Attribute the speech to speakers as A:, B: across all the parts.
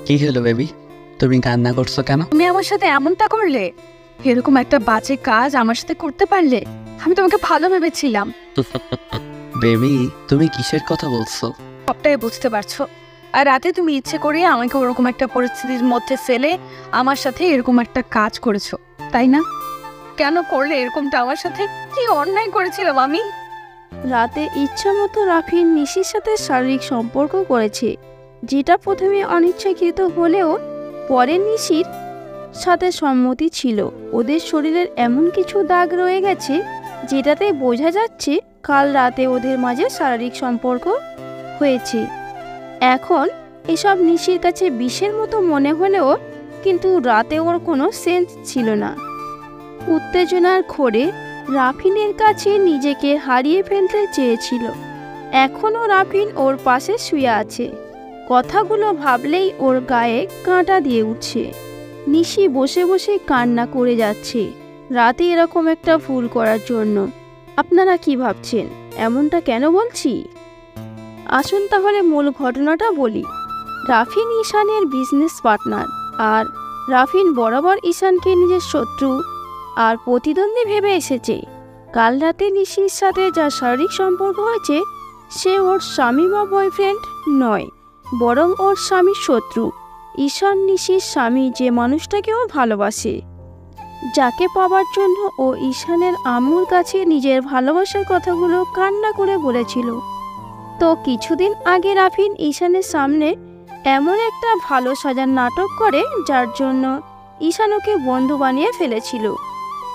A: কি হলো বেবি, তুমি কান্না করছো কেন?
B: তুমি আমার সাথে এমনটা করলে, এরকম একটা বাজে কাজ আমার সাথে করতে পারলে? আমি তোমাকে ভালো ভেবেছিলাম।
A: বেবি, তুমি কিসের কথা বলছো?
B: সবটাই বুঝতে পারছো। আর রাতে তুমি ইচ্ছে করে আমাকে ওরকম একটা পরিস্থিতির মধ্যে ফেলে আমার সাথে এরকম একটা কাজ করেছো, তাই না? কেন করলে এরকমটা আমার সাথে? কি অন্যায় করেছিলাম আমি?
C: রাতে ইচ্ছামতো রাফিন নিশির সাথে শারীরিক সম্পর্ক করেছে, যেটা প্রথমে অনিচ্ছাকৃত হলেও পরে নিশির সাথে সম্মতি ছিল। ওদের শরীরের এমন কিছু দাগ রয়ে গেছে যেটাতে বোঝা যাচ্ছে কাল রাতে ওদের মাঝে শারীরিক সম্পর্ক হয়েছে। এখন এসব নিশির কাছে বিষের মতো মনে হলেও কিন্তু রাতে ওর কোনো সেন্স ছিল না। উত্তেজনার ঘোরে রাফিনের কাছে নিজেকে হারিয়ে ফেলতে চেয়েছিল। এখনও রাফিন ওর পাশে শুয়ে আছে। কথাগুলো ভাবলেই ওর গায়ে কাঁটা দিয়ে উঠছে। নিশি বসে বসে কান্না করে যাচ্ছে রাতে এরকম একটা ভুল করার জন্য। আপনারা কি ভাবছেন, এমনটা কেন বলছি? আসুন তাহলে মূল ঘটনাটা বলি। রাফিন ঈশানের বিজনেস পার্টনার, আর রাফিন বরাবর ঈশানকে নিজের শত্রু আর প্রতিদ্বন্দ্বী ভেবে এসেছে। কাল রাতে নিশির সাথে যা শারীরিক সম্পর্ক হয়েছে সে ওর স্বামী বা বয়ফ্রেন্ড নয়, বরং ওর স্বামীর শত্রু। ঈশান নিশির স্বামী, যে মানুষটাকে ও ভালোবাসে, যাকে পাওয়ার জন্য ও ঈশানের আম্মুর কাছে নিজের ভালোবাসার কথাগুলো কান্না করে বলেছিল। তো কিছুদিন আগে রাফিন ঈশানের সামনে এমন একটা ভালো সাজার নাটক করে যার জন্য ঈশান ওকে বন্ধু বানিয়ে ফেলেছিল।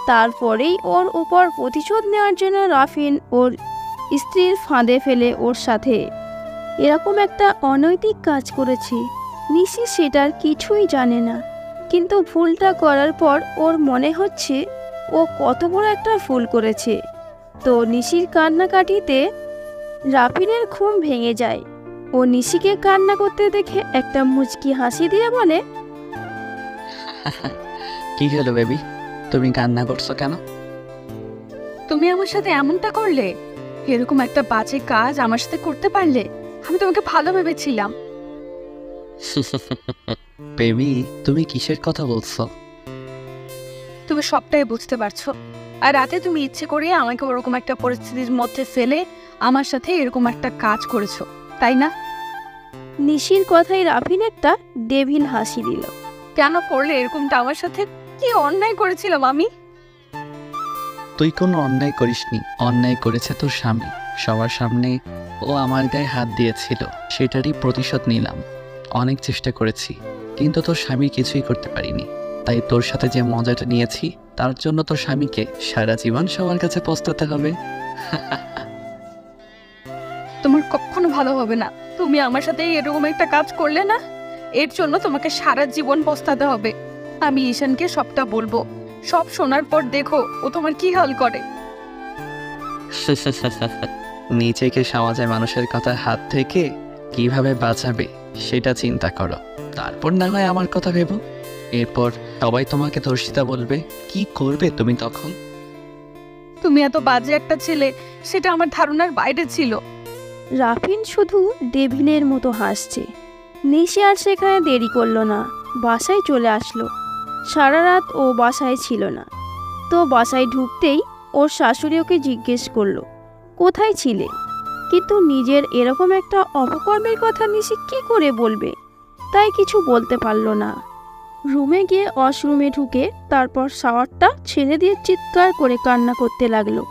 C: তারপরেই ওর উপর প্রতিশোধ নেওয়ার জন্য রাফিন ওর স্ত্রীর ফাঁদে ফেলে ওর সাথে এরকম একটা অনৈতিক কাজ করেছে। নিশি সেটার কিছুই জানে না, কিন্তু ভুলটা করার পর ওর মনে হচ্ছে ও কত বড় একটা ভুল করেছে। তো নিশির কান্নাকাটিতে রাফিনের ঘুম ভেঙে যায়। ও নিশিকে কান্না করতে দেখে একটা মুচকি হাসি দিয়ে বলে,
A: কি হলো বেবি, তুমি কান্না করছো কেন?
B: তুমি আমার সাথে এমনটা করলে, এরকম একটা বাজে কাজ আমার সাথে করতে পারলে? আমি তোমাকে ভালো ভেবেছিলাম।
A: বেবি, তুমি কিসের কথা বলছো?
B: তুমি সবটাই বুঝতে পারছো। আর রাতে তুমি ইচ্ছে করে আমাকে ওরকম একটা পরিস্থিতির মধ্যে ফেলে আমার সাথে এরকম একটা কাজ করেছো, তাই না?
C: নিশির কথায় রাফিন একটা ডেভিল হাসি দিল।
B: কেন করলে এরকমটা আমার সাথে? কি অন্যায় করেছিলাম আমি?
A: তুই কোনো অন্যায় করিসনি, অন্যায় করেছে তোর স্বামী। সবার সামনে ও আমার গায়ে হাত দিয়েছিল, সেটারই প্রতিশোধ নিলাম। অনেক চেষ্টা করেছি, কিন্তু তোর স্বামী কিছুই করতে পারিনি। তাই তোর সাথে যে মজাটা নিয়েছি তার জন্য তোর স্বামীকে সারা জীবন সবার কাছে পস্তাতে হবে।
B: তোমার কখনো ভালো হবে না। তুমি আমার সাথে এরকম একটা কাজ করলে না, এর জন্য তোমাকে সারা জীবন পস্তাতে হবে। আমি ঈশানকে সবটা বলবো। সব শোনার পর দেখো ও তোমার কি হাল করে।
A: নিজেকে সমাজের মানুষের কথার হাত থেকে কিভাবে বাঁচাবে সেটা চিন্তা করো, তারপর না হয় আমার কথা ভেবো। এরপর সবাই তোমাকে ধর্ষিতা বলবে, কি করবে তুমি তখন?
B: তুমি এত বাজে একটা ছেলে, সেটা আমার ধারণার বাইরে ছিল।
C: রাফিন শুধু ডেভিলের মতো হাসছে। নিশি আর সেখানে দেরি করলো না, বাসায় চলে আসলো। সারা রাত ও বাসায় ছিল না। তো বাসায় ঢুকতেই ওর শাশুড়ি ওকে জিজ্ঞেস করলো, কোথায় ছিলে? কিন্তু নিজের এরকম একটা অপকর্মের কথা নিশি কী করে বলবে, তাই কিছু বলতে পারলো না। রুমে গিয়ে ওয়াশরুমে ঢুকে তারপর শাওয়ারটা ছেড়ে দিয়ে চিৎকার করে কান্না করতে লাগলো।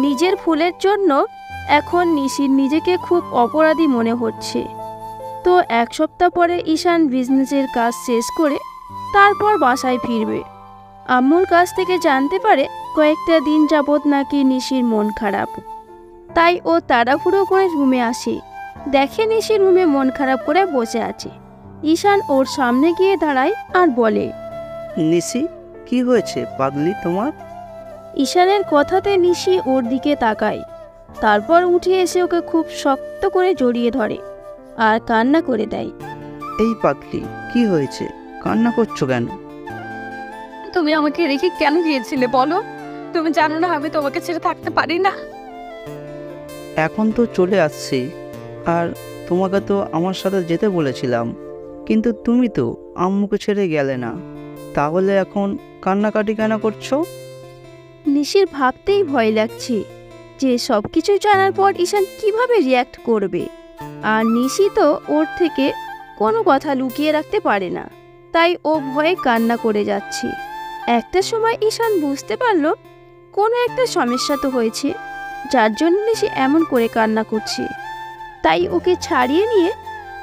C: নিজের ভুলের জন্য এখন নিশির নিজেকে খুব অপরাধী মনে হচ্ছে। তো এক সপ্তাহ পরে ঈশান বিজনেসের কাজ শেষ করে তারপর বাসায় ফিরবে। আম্মুর কাছ থেকে জানতে পারে কয়েকটা দিন যাবৎ নাকি নিশির মন খারাপ। তাই ও তাড়াহুড়ো করে রুমে আসে, দেখে নিশি রুমে মন খারাপ করে বসে আছে। ঈশান ওর সামনে গিয়ে দাঁড়ায় আর বলে,
D: নিশি, কি হয়েছে পাগলি তোমার?
C: ঈশানের কথাতে নিশি ওর দিকে তাকায়, তারপর উঠে এসে ওকে খুব শক্ত করে জড়িয়ে ধরে আর কান্না করে দেয়।
D: এই পাগলি, কি হয়েছে, কান্না করছো কেন?
B: তুমি আমাকে রেখে কেন গিয়েছিলে বলো? তুমি জানো না আমি তোমাকে ছেড়ে থাকতে পারি না।
D: এখন তো চলে আসছি, আর তোমাকে তো আমার সাথে যেতে বলেছিলাম, কিন্তু তুমি তো আম্মুকে ছেড়ে গেলে না। তাহলে এখন কান্নাকাটি কেন করছো?
C: নিশির ভাবতেই ভয় লাগছে যে সব কিছু জানার পর ঈশান কিভাবে রিয়্যাক্ট করবে। আর নিশি তো ওর থেকে কোনো কথা লুকিয়ে রাখতে পারে না, তাই ও ভয়ে কান্না করে যাচ্ছে। একটা সময় ঈশান বুঝতে পারল কোনো একটা সমস্যা তো হয়েছে, যার জন্য নিশি এমন করে কান্না করছে। তাই ওকে ছাড়িয়ে নিয়ে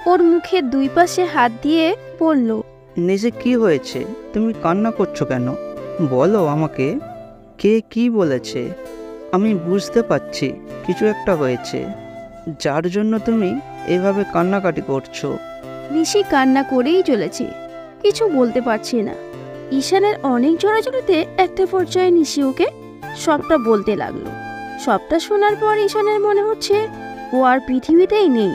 C: ওর মুখের দুই পাশে হাত দিয়ে বলল,
D: নিজে কি হয়েছে? তুমি কান্না করছো কেন? বলো আমাকে, কে কি বলেছে? আমি বুঝতে পারছি কিছু একটা হয়েছে, যার জন্য তুমি এভাবে কান্নাকাটি করছো।
C: নিশি কান্না করেই চলেছে, কিছু বলতে পারছে না। ঈশানের অনেক জোরাজোরিতে একটা পর্যায়ে নিশি ওকে সবটা বলতে লাগলো। সবটা শোনার পর ঈশানের মনে হচ্ছে ও আর পৃথিবীতেই নেই।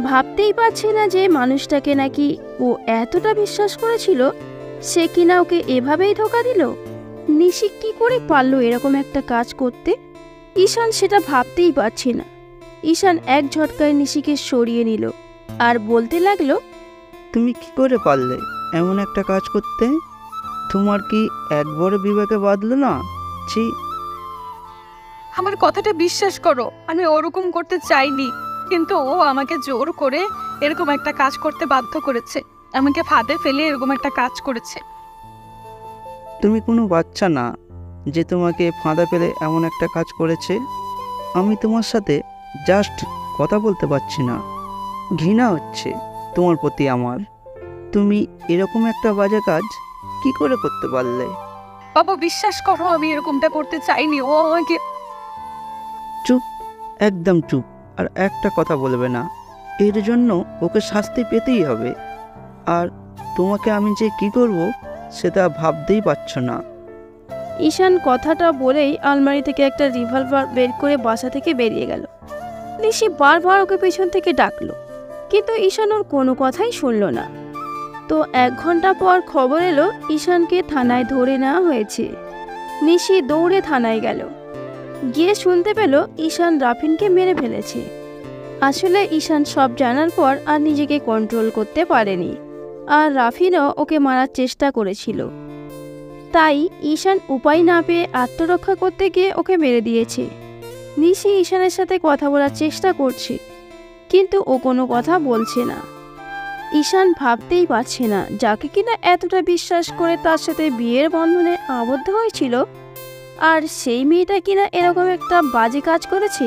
C: ভাবতেই পারছে না যে মানুষটাকে নাকি ও এতটা বিশ্বাস করেছিল, সে কিনা ওকে এভাবেই ধোঁকা দিল। নিশি কি করে পারলো এরকম একটা কাজ করতে? ঈশান সেটা ভাবতেই পারছে না। ঈশান এক ঝটকায় নিশিকে সরিয়ে নিল আর বলতে লাগলো,
D: তুমি কি করে পারলে এমন একটা কাজ করতে? তোমার কি একবারও বিবেকে বাঁধলো না? ছি!
B: আমার কথাটা বিশ্বাস করো, আমি ওরকম করতে চাইনি, কিন্তু ও আমাকে জোর করে এরকম একটা কাজ করতে বাধ্য করেছে, আমাকে ফাঁদে ফেলে এরকম একটা কাজ করেছে।
D: তুমি কোনো বাচ্চা না যে তোমাকে ফাঁদা ফেলে এমন একটা কাজ করেছে। আমি তোমার সাথে জাস্ট কথা বলতে পারছি না, ঘৃণা হচ্ছে তোমার প্রতি আমার। তুমি এরকম একটা বাজে কাজ কি করে করতে পারলে?
B: বাবা বিশ্বাস করো, আমি এরকমটা করতে চাইনি। ও আমাকে
D: চুপ, একদম চুপ, আর একটা কথা বলবে না। এর জন্য ওকে শাস্তি পেতেই হবে। আর তোমাকে আমি যে কি করব সেটা ভাবতেই পারছো না।
C: ঈশান কথাটা বলেই আলমারি থেকে একটা রিভলভার বের করে বাসা থেকে বেরিয়ে গেল। নিশি বারবার ওকে পেছন থেকে ডাকলো, কিন্তু ঈশান ওর কোনো কথাই শুনল না। তো 1 ঘন্টা পর খবর এলো ঈশানকে থানায় ধরে নেওয়া হয়েছে। নিশি দৌড়ে থানায় গেল, গিয়ে শুনতে পেল ঈশান রাফিনকে মেরে ফেলেছে। আসলে ঈশান সব জানার পর আর নিজেকে কন্ট্রোল করতে পারেনি, আর রাফিনও ওকে মারার চেষ্টা করেছিল। তাই ঈশান উপায় না পেয়ে আত্মরক্ষা করতে গিয়ে ওকে মেরে দিয়েছে। নিশি ঈশানের সাথে কথা বলার চেষ্টা করছে, কিন্তু ও কোনো কথা বলছে না। ঈশান ভাবতেই পারছে না যাকে কিনা এতটা বিশ্বাস করে তার সাথে বিয়ের বন্ধনে আবদ্ধ হয়েছিল, আর সেই মেয়েটা কিনা এরকম একটা বাজে কাজ করেছে।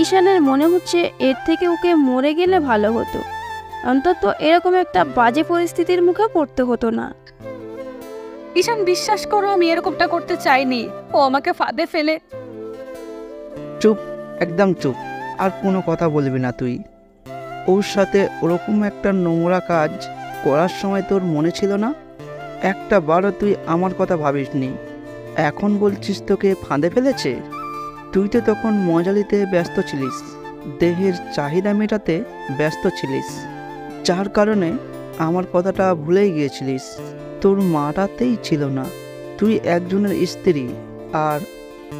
C: ঈশানের মনে হচ্ছে এর থেকে ওকে মরে গেলে ভালো হতো, অন্তত এরকম একটা বাজে পরিস্থিতির মুখে পড়তে হতো না।
B: ঈশান বিশ্বাস করো, আমি এরকমটা করতে চাইনি। ও আমাকে ফাঁদে ফেলে।
D: চুপ, একদম চুপ, আর কোনো কথা বলবি না তুই। ওর সাথে ওরকম একটা নোংরা কাজ করার সময় তোর মনে ছিল না? একটা বারও তুই আমার কথা ভাবিসনি। এখন বলছিস তোকে ফাঁদে ফেলেছে? তুই তো তখন মজালিতে ব্যস্ত ছিলিস, দেহের চাহিদা মেটাতে ব্যস্ত ছিলিস, যার কারণে আমার কথাটা ভুলেই গিয়েছিলিস। তোর মাটাতেই ছিল না। তুই একজনের স্ত্রী, আর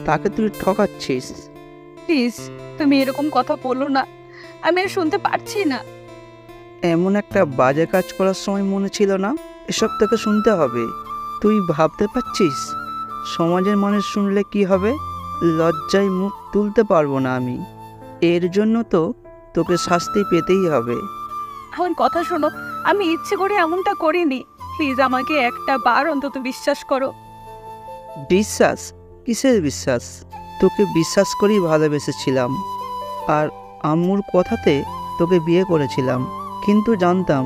D: তাকে তুই ঠকাচ্ছিস।
B: প্লিজ তুমি এরকম কথা বলো না, আমি আর শুনতে পারছি না।
D: এমন একটা বাজে কাজ করার সময় মনে ছিল না? এসব তোকে শুনতে হবে। তুই ভাবতে পারছিস সমাজের মানুষ শুনলে কি হবে? লজ্জায় মুখ তুলতে পারবো না আমি। এর জন্য তো তোকে শাস্তি পেতেই হবে।
B: আমার কথা শোনো, আমি ইচ্ছে করে এমনটা করিনি। প্লিজ আমাকে একটা বার অন্তত বিশ্বাস করো।
D: বিশ্বাস? কিসের বিশ্বাস? তোকে বিশ্বাস করেই ভালোবেসেছিলাম, আর আম্মুর কথাতে তোকে বিয়ে করেছিলাম। কিন্তু জানতাম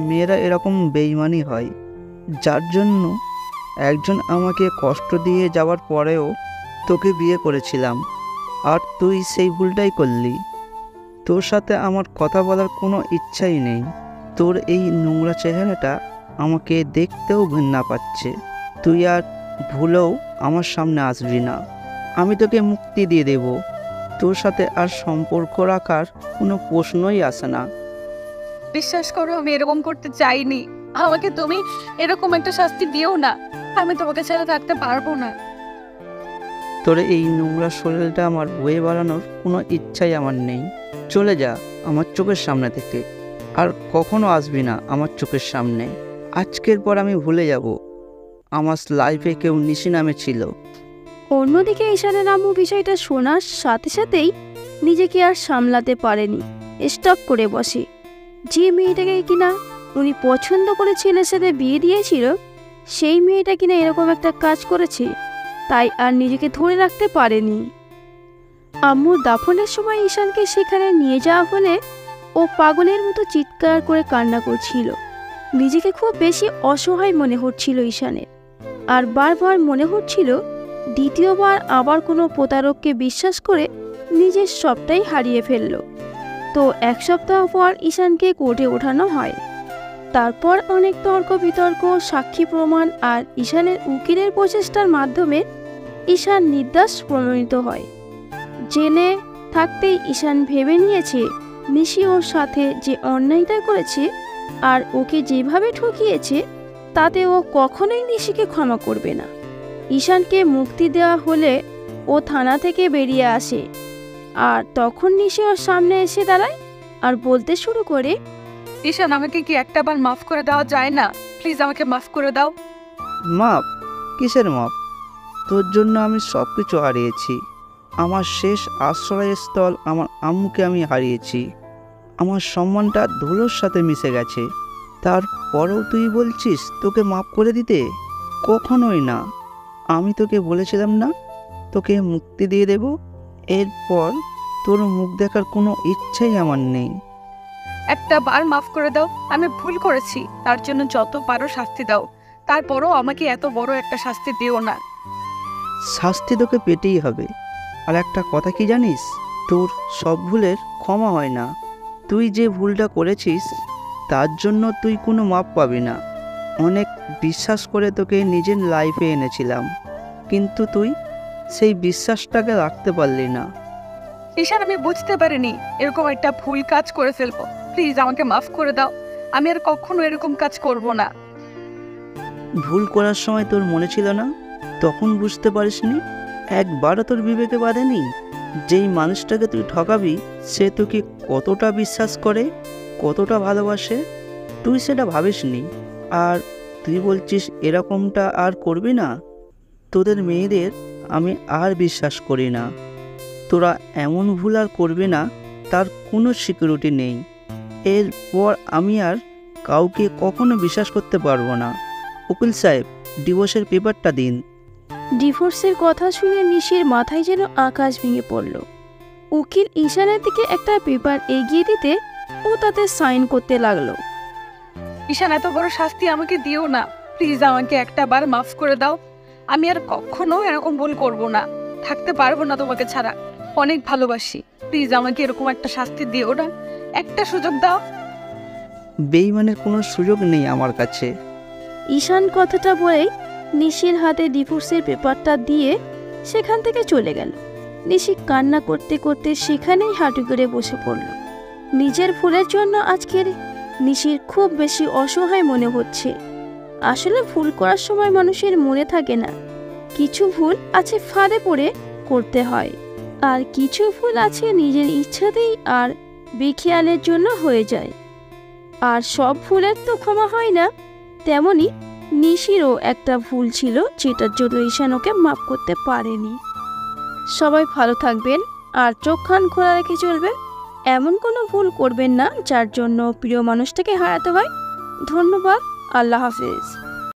D: মেয়েরা এরকম বেইমানি হয়, যার জন্য একজন আমাকে কষ্ট দিয়ে যাওয়ার পরেও তোকে বিয়ে করেছিলাম। আর তুই সেই ভুলটাই করলি। তোর সাথে আমার কথা বলার কোনো ইচ্ছাই নেই। তোর এই নোংরা চেহারাটা আমাকে দেখতেও ঘৃণা পাচ্ছে। তুই আর ভুলেও আমার সামনে আসবি না। আমি তোকে মুক্তি দিয়ে দেব। তোর সাথে আর সম্পর্ক রাখার কোনো প্রশ্নই আসে না।
B: বিশ্বাস করো, আমি এরকম করতে চাইনি। আমাকে তুমি এরকম একটা শাস্তি দিও না, আমি তোমাকে ছাড়া থাকতে পারবো না।
D: তোর এই নোংরা শরীরটা আমার বয়ে বেড়ানোর কোনো ইচ্ছাই আমার নেই। চলে যা, আমার চোখের সামনে থেকে। আর কখনো আসবি না আমার চোখের সামনে। আজকের পর আমি ভুলে যাব আমার লাইফে কেউ নিশি নামে ছিল।
C: অন্যদিকে ঈশানের আম্মু বিষয়টা শোনার সাথে সাথেই নিজেকে আর সামলাতে পারেনি, স্টপ করে বসে। যে মেয়েটাকে কিনা উনি পছন্দ করে ছেলের সাথে বিয়ে দিয়েছিল, সেই মেয়েটা কিনা এরকম একটা কাজ করেছে, তাই আর নিজেকে ধরে রাখতে পারেনি। আম্মুর দাফনের সময় ঈশানকে সেখানে নিয়ে যাওয়া হলে ও পাগলের মতো চিৎকার করে কান্না করছিল। নিজেকে খুব বেশি অসহায় মনে হচ্ছিল ঈশানের, আর বারবার মনে হচ্ছিল দ্বিতীয়বার আবার কোনো প্রতারককে বিশ্বাস করে নিজের সবটাই হারিয়ে ফেলল। তো এক সপ্তাহ পর ঈশানকে কোর্টে ওঠানো হয়। তারপর অনেক তর্ক বিতর্ক, সাক্ষী প্রমাণ আর ঈশানের উকিলের প্রচেষ্টার মাধ্যমে ঈশান নির্দোষ প্রমাণিত হয়। জেলে থাকতেই ঈশান ভেবে নিয়েছে নিশি ওর সাথে যে অন্যায়টা করেছে আর ওকে যেভাবে ঠকিয়েছে, তাতে ও কখনোই নিশিকে ক্ষমা করবে না। ঈশানকে মুক্তি দেওয়া হলে ও থানা থেকে বেরিয়ে আসে, আর তখন নিশি ওর সামনে এসে দাঁড়ায় আর বলতে শুরু করে,
B: ঈশান, আমাকে কি একটাবার মাফ করে দেওয়া যায় না? প্লিজ আমাকে মাফ করে দাও।
D: মাপ? কিসের মাপ? তোর জন্য আমি সব কিছু হারিয়েছি। আমার শেষ আশ্রয়স্থল আমার আম্মুকে আমি হারিয়েছি। আমার সম্মানটা ধুলোর সাথে মিশে গেছে। তারপরেও তুই বলছিস তোকে মাফ করে দিতে? কখনোই না। আমি তোকে বলেছিলাম না তোকে মুক্তি দিয়ে দেব? এরপর তোর মুখ দেখার কোনো ইচ্ছাই আমার নেই।
B: একটা বার মাফ করে দাও, আমি ভুল করেছি, তার জন্য যত পারো শাস্তি দাও। তারপরও আমাকে এত বড় একটা শাস্তি দিও না।
D: শাস্তি তোকে পেতেই হবে। আর একটা কথা কি জানিস, তোর সব ভুলের ক্ষমা হয় না। তুই যে ভুলটা করেছিস তার জন্য তুই কোনো মাপ পাবি না। অনেক বিশ্বাস করে তোকে নিজের লাইফে এনেছিলাম, কিন্তু তুই সেই বিশ্বাসটাকে রাখতে পারলি না।
B: ঈশান, আমি বুঝতে পারিনি এরকম একটা ভুল কাজ করে ফেলবো। প্লিজ আমাকে মাফ করে দাও, আমি আর কখনো এরকম কাজ করব না।
D: ভুল করার সময় তোর মনে ছিল না? তখন বুঝতে পারিসনি? একবারও তোর বিবেকে বাঁধেনি যেই মানুষটাকে তুই ঠকাবি সে তোকে কতটা বিশ্বাস করে, কতটা ভালোবাসে? তুই সেটা ভাবিসনি। আর তুই বলছিস এরকমটা আর করবি না? তোদের মেয়েদের আমি আর বিশ্বাস করি না। তোরা এমন ভুল আর করবি না, তার কোনো সিকিউরিটি নেই। এরপর আমি আর কাউকে কখনো বিশ্বাস করতে পারবো না। উকিল সাহেব, ডিভোর্সের পেপারটা দিন।
C: ডিভোর্সের কথা শুনে নিশির মাথায় যেন আকাশ ভেঙে পড়ল। উকিল ঈশানের দিকে একটা পেপার এগিয়ে দিতে ও তাতে সাইন করতে লাগলো।
B: ঈশান, এত বড় শাস্তি আমাকে দিও না। প্লিজ আমাকে একটা বার মাফ করে দাও। আমি আর কখনো এরকম ভুল করব না, থাকতে পারবো না তোমাকে ছাড়া। অনেক ভালোবাসি, প্লিজ আমাকে এরকম একটা শাস্তি দিও না। একটা সুযোগ দাও।
D: বেইমানের কোনো সুযোগ নেই আমার কাছে।
C: ঈশান কথাটা বলেই নিশির হাতে ডিভোর্সের পেপারটা দিয়ে সেখান থেকে চলে গেল। নিশি কান্না করতে করতে সেখানেই হাঁটু করে বসে পড়ল। নিজের ভুলের জন্য আজকের নিশির খুব বেশি অসহায় মনে হচ্ছে। আসলে ভুল করার সময় মানুষের মনে থাকে না, কিছু ভুল আছে ফাঁদে পড়ে করতে হয়, আর কিছু ভুল আছে নিজের ইচ্ছাতেই আর বেখেয়ালের জন্য হয়ে যায়। আর সব ভুলের তো ক্ষমা হয় না। তেমনি নিশিরও একটা ভুল ছিল যেটার জন্য ঈশান ওকে মাফ করতে পারেনি। সবাই ভালো থাকবেন আর চোখ কান খোলা রেখে চলবেন। এমন কোনো ভুল করবেন না যার জন্য প্রিয় মানুষটাকে হারাতে হয়। ধন্যবাদ। আল্লাহ হাফেজ।